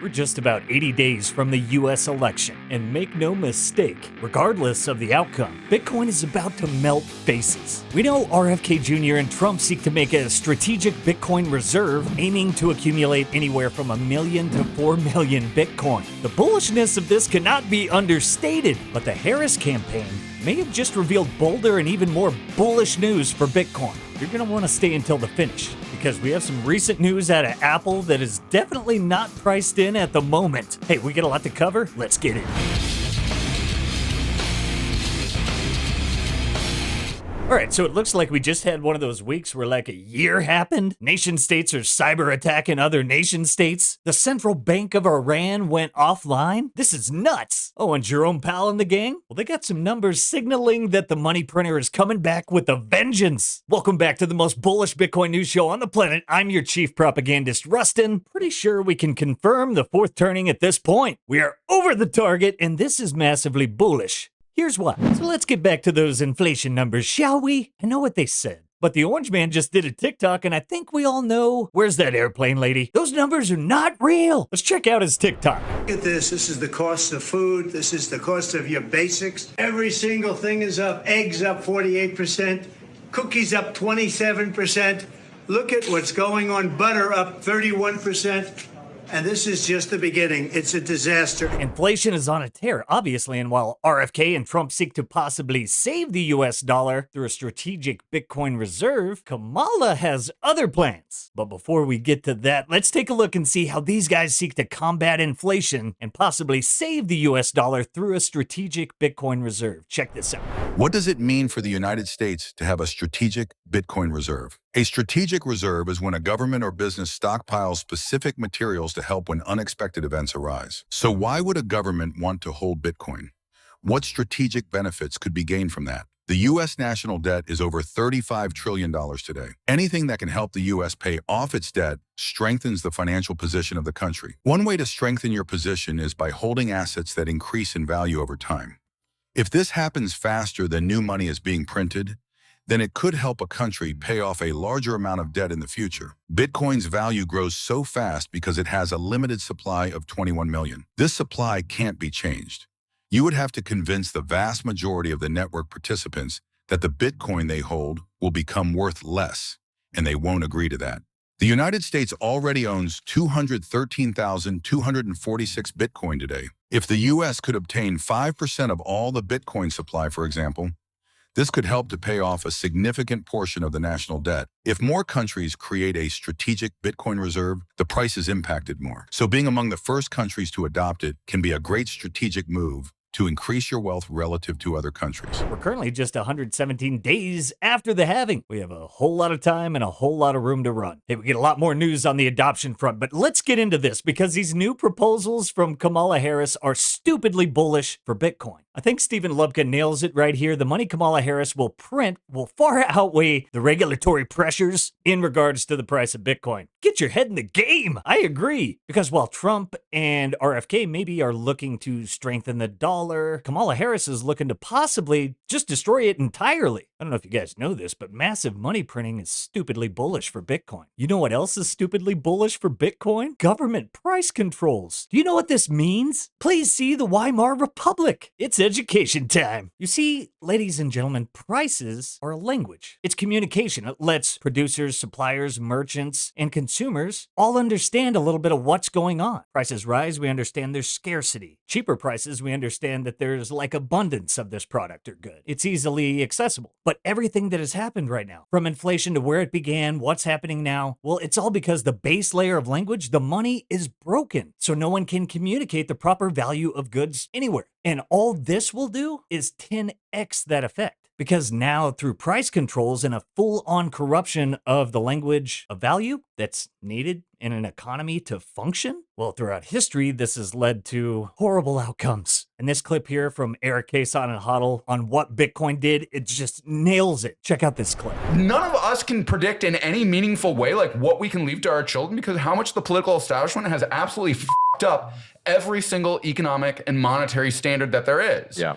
We're just about 80 days from the US election, and make no mistake, regardless of the outcome, Bitcoin is about to melt faces. We know RFK Jr. and Trump seek to make a strategic Bitcoin reserve, aiming to accumulate anywhere from 1 million to 4 million Bitcoin. The bullishness of this cannot be understated, but the Harris campaign may have just revealed bolder and even more bullish news for Bitcoin. You're going to want to stay until the finish, because we have some recent news out of Apple that is definitely not priced in at the moment. Hey, we got a lot to cover. Let's get in. All right, so it looks like we just had one of those weeks where like a year happened. Nation states are cyber attacking other nation states. The central bank of Iran went offline. This is nuts. Oh, and Jerome Powell and the gang? Well, they got some numbers signaling that the money printer is coming back with a vengeance. Welcome back to the most bullish Bitcoin news show on the planet. I'm your chief propagandist, Rustin. Pretty sure we can confirm the fourth turning at this point. We are over the target, and this is massively bullish. Here's why. So let's get back to those inflation numbers, shall we? I know what they said, but the orange man just did a TikTok, and I think we all know, where's that airplane lady? Those numbers are not real. Let's check out his TikTok. Look at this. This is the cost of food. This is the cost of your basics. Every single thing is up. Eggs up 48%. Cookies up 27%. Look at what's going on. Butter up 31%. And this is just the beginning. It's a disaster. Inflation is on a tear, obviously, and while RFK and Trump seek to possibly save the US dollar through a strategic Bitcoin reserve, Kamala has other plans. But before we get to that, let's take a look and see how these guys seek to combat inflation and possibly save the US dollar through a strategic Bitcoin reserve. Check this out. What does it mean for the United States to have a strategic Bitcoin reserve? A strategic reserve is when a government or business stockpiles specific materials to help when unexpected events arise. So why would a government want to hold Bitcoin? What strategic benefits could be gained from that? The U.S. national debt is over $35 trillion today. Anything that can help the U.S. pay off its debt strengthens the financial position of the country. One way to strengthen your position is by holding assets that increase in value over time. If this happens faster than new money is being printed, then it could help a country pay off a larger amount of debt in the future. Bitcoin's value grows so fast because it has a limited supply of 21 million. This supply can't be changed. You would have to convince the vast majority of the network participants that the Bitcoin they hold will become worth less, and they won't agree to that. The United States already owns 213,246 Bitcoin today. If the U.S. could obtain 5% of all the Bitcoin supply, for example, this could help to pay off a significant portion of the national debt. If more countries create a strategic Bitcoin reserve, the price is impacted more. So being among the first countries to adopt it can be a great strategic move to increase your wealth relative to other countries. We're currently just 117 days after the halving. We have a whole lot of time and a whole lot of room to run. Hey, we get a lot more news on the adoption front, but let's get into this because these new proposals from Kamala Harris are stupidly bullish for Bitcoin. I think Stephen Lubka nails it right here. The money Kamala Harris will print will far outweigh the regulatory pressures in regards to the price of Bitcoin. Get your head in the game. I agree. Because while Trump and RFK maybe are looking to strengthen the dollar, Kamala Harris is looking to possibly just destroy it entirely. I don't know if you guys know this, but massive money printing is stupidly bullish for Bitcoin. You know what else is stupidly bullish for Bitcoin? Government price controls. Do you know what this means? Please see the Weimar Republic. It's education time. You see, ladies and gentlemen, prices are a language. It's communication. It lets producers, suppliers, merchants, and consumers all understand a little bit of what's going on. Prices rise, we understand there's scarcity. Cheaper prices, we understand that there's like abundance of this product or good. It's easily accessible. But everything that has happened right now, from inflation to where it began, what's happening now, well, it's all because the base layer of language, the money, is broken. So no one can communicate the proper value of goods anywhere. And all this will do is 10x that effect. Because now, through price controls and a full-on corruption of the language of value that's needed in an economy to function, well, throughout history, this has led to horrible outcomes. And this clip here from Eric Cason and Hodl on what Bitcoin did, it just nails it. Check out this clip. None of us can predict in any meaningful way like what we can leave to our children because how much the political establishment has absolutely f***ed up every single economic and monetary standard that there is. Yeah.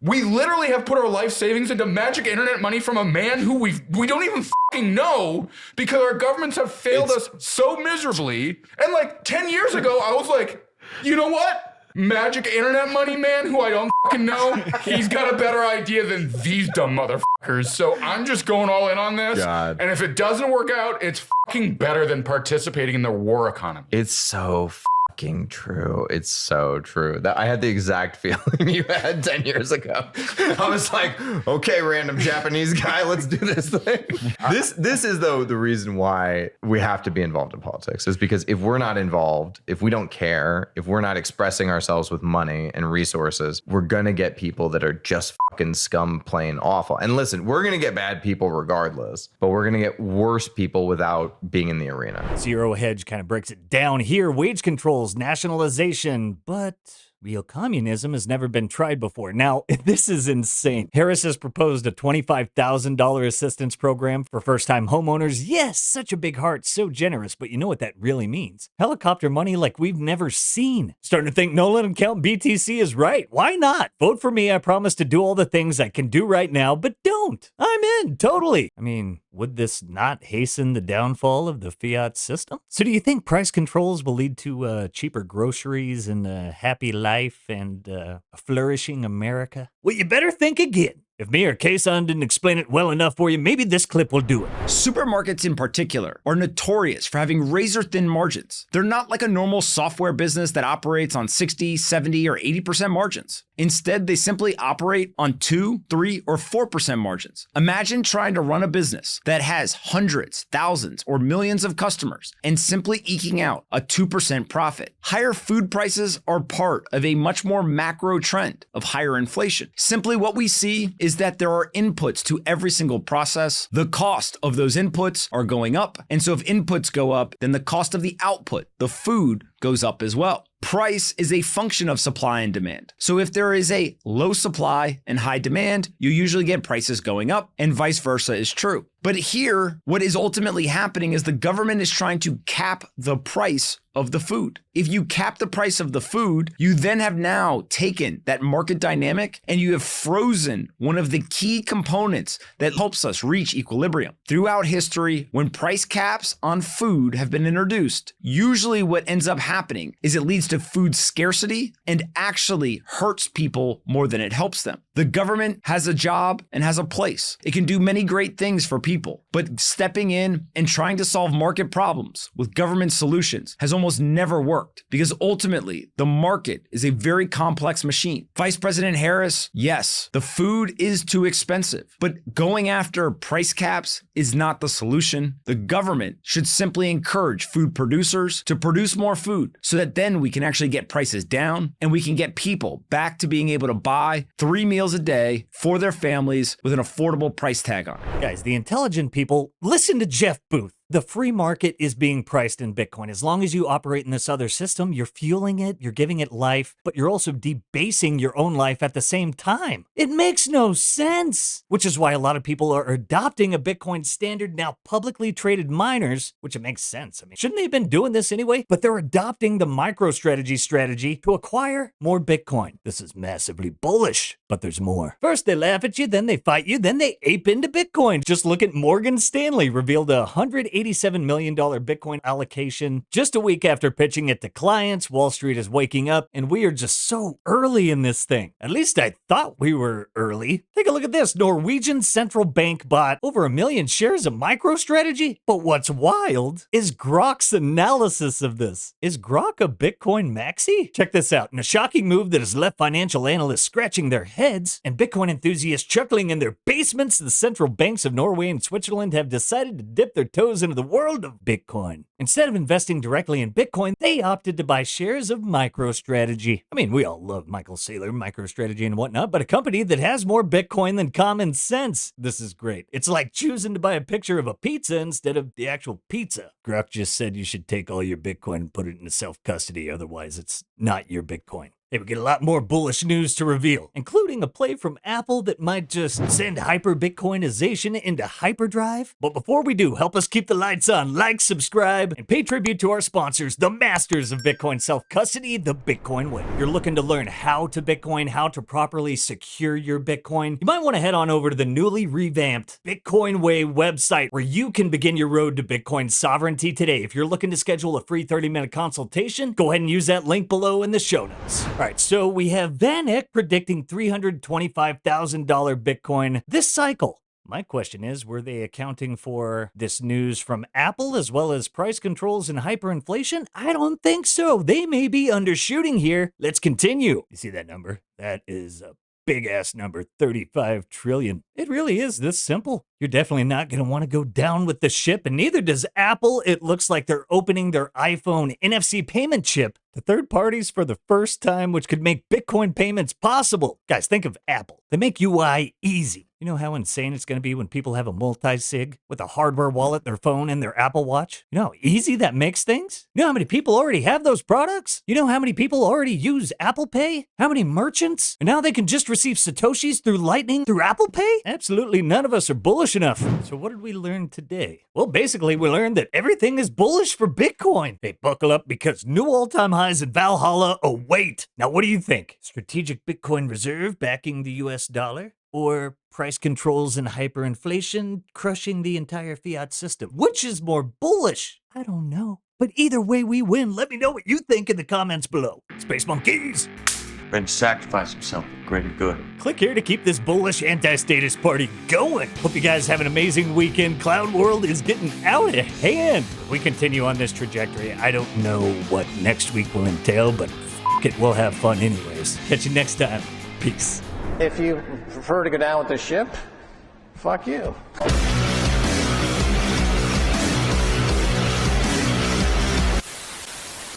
We literally have put our life savings into magic internet money from a man who we don't even fucking know because our governments have failed us so miserably. And like 10 years ago, I was like, you know what? Magic internet money man who I don't fucking know, he's got a better idea than these dumb motherfuckers. So I'm just going all in on this. God. And if it doesn't work out, it's fucking better than participating in the war economy. It's so fucking true. It's so true. I had the exact feeling you had 10 years ago. I was like, okay, random Japanese guy, let's do this thing. This is, though, the reason why we have to be involved in politics, is because if we're not involved, if we don't care, if we're not expressing ourselves with money and resources, we're going to get people that are just fucking scum plain awful. And listen, we're going to get bad people regardless, but we're going to get worse people without being in the arena. Zero Hedge kind of breaks it down here. Wage controls, nationalization, but real communism has never been tried before. Now, this is insane. Harris has proposed a $25,000 assistance program for first-time homeowners. Yes, such a big heart, so generous, but you know what that really means. Helicopter money like we've never seen. Starting to think Nolan and Count BTC is right. Why not? Vote for me. I promise to do all the things I can do right now, but don't. I'm in, totally. I mean, would this not hasten the downfall of the fiat system? So do you think price controls will lead to cheaper groceries and a happy life and a flourishing America? Well, you better think again. If me or Cason didn't explain it well enough for you, maybe this clip will do it. Supermarkets in particular are notorious for having razor-thin margins. They're not like a normal software business that operates on 60, 70, or 80% margins. Instead, they simply operate on 2, 3, or 4% margins. Imagine trying to run a business that has hundreds, thousands, or millions of customers and simply eking out a 2% profit. Higher food prices are part of a much more macro trend of higher inflation. Simply what we see is that there are inputs to every single process. The cost of those inputs are going up. And so if inputs go up, then the cost of the output, the food, goes up as well. Price is a function of supply and demand. So if there is a low supply and high demand, you usually get prices going up, and vice versa is true. But here, what is ultimately happening is the government is trying to cap the price of the food. If you cap the price of the food, you then have now taken that market dynamic and you have frozen one of the key components that helps us reach equilibrium. Throughout history, when price caps on food have been introduced, usually what ends up happening is it leads to food scarcity and actually hurts people more than it helps them. The government has a job and has a place. It can do many great things for people, but stepping in and trying to solve market problems with government solutions has almost never worked because ultimately the market is a very complex machine. Vice President Harris, yes, the food is too expensive, but going after price caps is not the solution. The government should simply encourage food producers to produce more food so that then we can actually get prices down and we can get people back to being able to buy 3 meals a day for their families with an affordable price tag on it. Guys, the intelligent people, listen to Jeff Booth. The free market is being priced in Bitcoin. As long as you operate in this other system, you're fueling it, you're giving it life, but you're also debasing your own life at the same time. It makes no sense, which is why a lot of people are adopting a Bitcoin standard, now publicly traded miners, which it makes sense. I mean, shouldn't they have been doing this anyway? But they're adopting the MicroStrategy strategy to acquire more Bitcoin. This is massively bullish, but there's more. First, they laugh at you, then they fight you, then they ape into Bitcoin. Just look at Morgan Stanley revealed a $187 million Bitcoin allocation just a week after pitching it to clients. Wall Street is waking up, and we are just so early in this thing. At least I thought we were early. Take a look at this. Norwegian Central Bank bought over 1 million shares of MicroStrategy. But what's wild is Grok's analysis of this. Is Grok a Bitcoin maxi? Check this out. In a shocking move that has left financial analysts scratching their heads and Bitcoin enthusiasts chuckling in their basements, the central banks of Norway and Switzerland have decided to dip their toes into the world of Bitcoin. Instead of investing directly in Bitcoin, they opted to buy shares of MicroStrategy. I mean, we all love Michael Saylor, MicroStrategy and whatnot, but a company that has more Bitcoin than common sense. This is great. It's like choosing to buy a picture of a pizza instead of the actual pizza. Grok just said you should take all your Bitcoin and put it into self-custody, otherwise it's not your Bitcoin. Hey, we get a lot more bullish news to reveal, including a play from Apple that might just send hyper-Bitcoinization into hyperdrive. But before we do, help us keep the lights on, like, subscribe, and pay tribute to our sponsors, the masters of Bitcoin self-custody, the Bitcoin Way. If you're looking to learn how to Bitcoin, how to properly secure your Bitcoin, you might want to head on over to the newly revamped Bitcoin Way website, where you can begin your road to Bitcoin sovereignty today. If you're looking to schedule a free 30-minute consultation, go ahead and use that link below in the show notes. All right, so we have VanEck predicting $325,000 Bitcoin this cycle. My question is, were they accounting for this news from Apple as well as price controls and hyperinflation? I don't think so. They may be undershooting here. Let's continue. You see that number? That is a big ass number, 35 trillion. It really is this simple. You're definitely not going to want to go down with the ship, and neither does Apple. It looks like they're opening their iPhone NFC payment chip to third parties for the first time, which could make Bitcoin payments possible. Guys, think of Apple. They make UI easy. You know how insane it's going to be when people have a multi-sig with a hardware wallet, their phone, and their Apple Watch? You know how easy that makes things? You know how many people already have those products? You know how many people already use Apple Pay? How many merchants? And now they can just receive Satoshis through Lightning through Apple Pay? Absolutely none of us are bullish enough. So what did we learn today? Well, basically we learned that everything is bullish for Bitcoin. Hey, buckle up because new all-time highs in Valhalla await. Now what do you think? Strategic Bitcoin reserve backing the US dollar? Or price controls and hyperinflation crushing the entire fiat system? Which is more bullish? I don't know. But either way we win. Let me know what you think in the comments below. Space Monkeys! Ready to sacrifice himself for greater good. Click here to keep this bullish anti-status party going. Hope you guys have an amazing weekend. Cloud World is getting out of hand. If we continue on this trajectory, I don't know what next week will entail, but f*** it, we'll have fun anyways. Catch you next time. Peace. If you prefer to go down with the ship, fuck you.